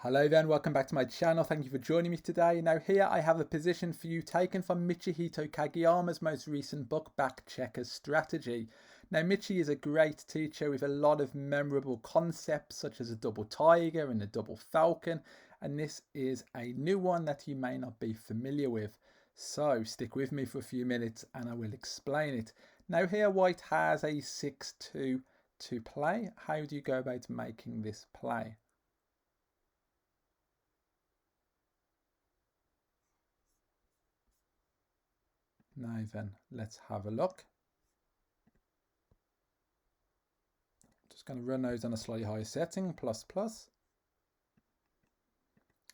Hello then, welcome back to my channel. Thank you for joining me today. Now here I have a position for you taken from Michihito Kageyama's most recent book, Back Checkers Strategy. Now Michi is a great teacher with a lot of memorable concepts such as a double tiger and a double falcon, and this is a new one that you may not be familiar with. So stick with me for a few minutes and I will explain it. Now here white has a 6-2 to play. How do you go about making this play? Now then, let's have a look. Just going to run those on a slightly higher setting, ++.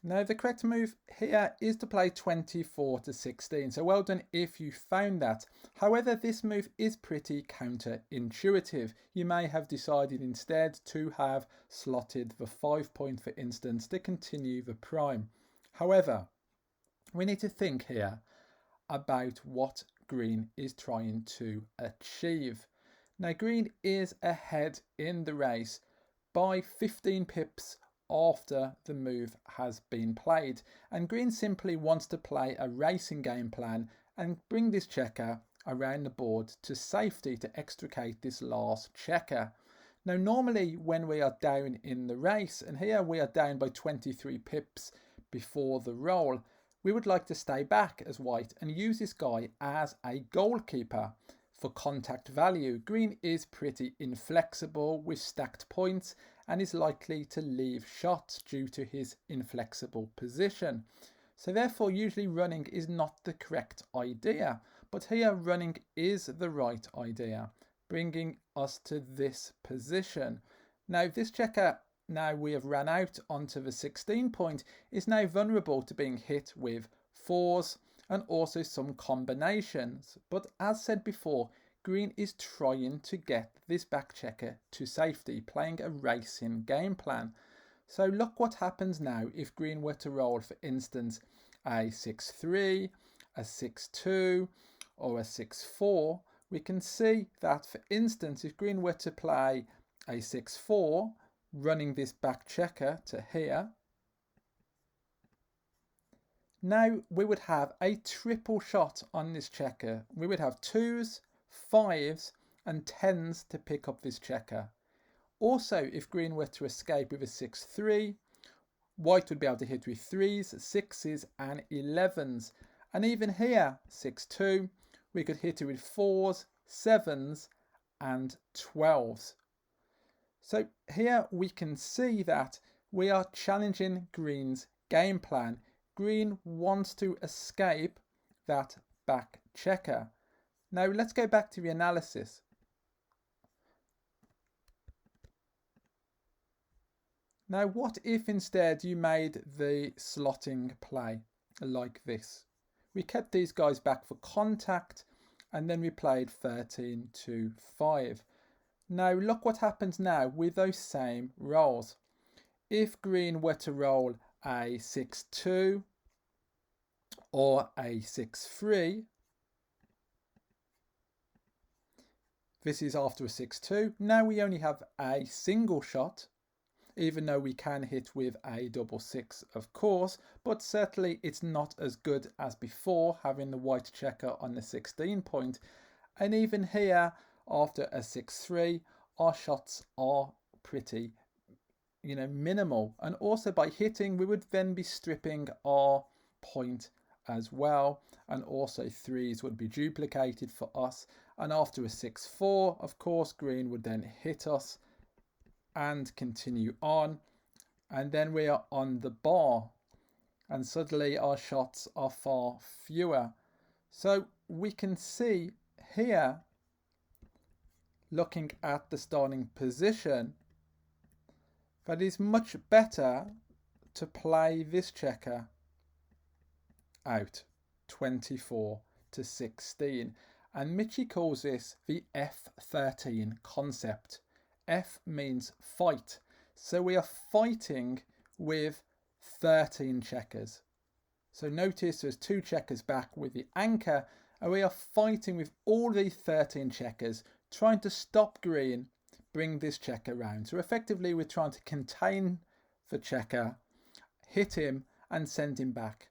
Now the correct move here is to play 24 to 16. So well done if you found that. However, this move is pretty counterintuitive. You may have decided instead to have slotted the 5 point, for instance, to continue the prime. However, we need to think here about what green is trying to achieve. Now green is ahead in the race by 15 pips after the move has been played, and green simply wants to play a racing game plan and bring this checker around the board to safety to extricate this last checker. Now normally when we are down in the race, and here we are down by 23 pips before the roll, we would like to stay back as white and use this guy as a goalkeeper for contact value. Green is pretty inflexible with stacked points and is likely to leave shots due to his inflexible position. So therefore usually running is not the correct idea, but here running is the right idea, bringing us to this position. Now this checker, now we have ran out onto the 16 point, is now vulnerable to being hit with fours and also some combinations. But as said before, green is trying to get this back checker to safety, playing a racing game plan. So look what happens now if green were to roll, for instance, a 6-3, a 6-2 or a 6-4. We can see that, for instance, if green were to play a 6-4, running this back checker to here, now we would have a triple shot on this checker. We would have 2s, 5s and 10s to pick up this checker. Also, if green were to escape with a 6-3, white would be able to hit with 3s, 6s and 11s. And even here, 6-2, we could hit it with 4s, 7s and 12s. So here we can see that we are challenging green's game plan. Green wants to escape that back checker. Now let's go back to the analysis. Now what if instead you made the slotting play like this? We kept these guys back for contact and then we played 13 to 5. Now look what happens now with those same rolls. If green were to roll a 6-2 or a 6-3, this is after a 6-2. Now we only have a single shot, even though we can hit with a double 6, of course, but certainly it's not as good as before, having the white checker on the 16 point. And even here, after a 6-3, our shots are pretty, minimal. And also by hitting, we would then be stripping our point as well. And also 3s would be duplicated for us. And after a 6-4, of course, green would then hit us and continue on. And then we are on the bar. And suddenly our shots are far fewer. So we can see here, looking at the starting position, that it's much better to play this checker out 24 to 16. And Michi calls this the F13 concept. F means fight. So we are fighting with 13 checkers. So notice there's 2 checkers back with the anchor, and we are fighting with all these 13 checkers, trying to stop green bring this checker round. So effectively we're trying to contain the checker hit him and send him back.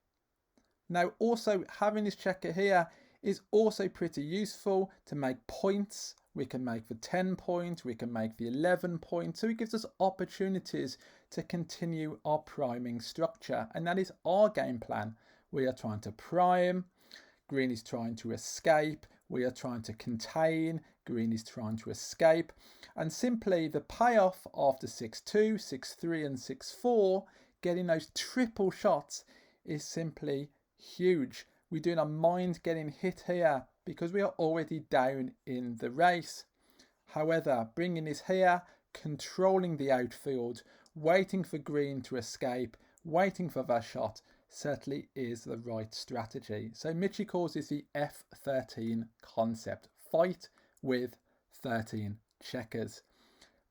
Now also having this checker here is also pretty useful to make points. We can make the 10 point, we can make the 11 point, so it gives us opportunities to continue our priming structure, and that is our game plan. We are trying to prime, green is trying to escape, we are trying to contain, green is trying to escape, and simply the payoff after 6-2, 6-3 and 6-4, getting those triple shots is simply huge. We do not mind getting hit here because we are already down in the race. However, bringing this here, controlling the outfield, waiting for green to escape, waiting for that shot, certainly is the right strategy. So Michi calls this the F13 concept. Fight with 13 checkers.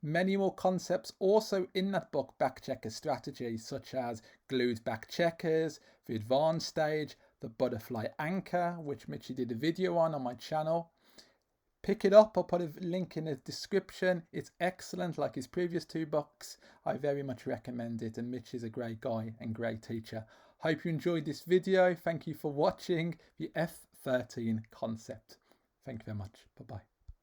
Many more concepts also in that book, back checker strategy, such as glued back checkers, the advanced stage, the butterfly anchor, which Michi did a video on my channel. Pick it up, I'll put a link in the description. It's excellent, like his previous 2 books. I very much recommend it, and Mitch is a great guy and great teacher. Hope you enjoyed this video. Thank you for watching the F13 concept. Thank you very much. Bye-bye.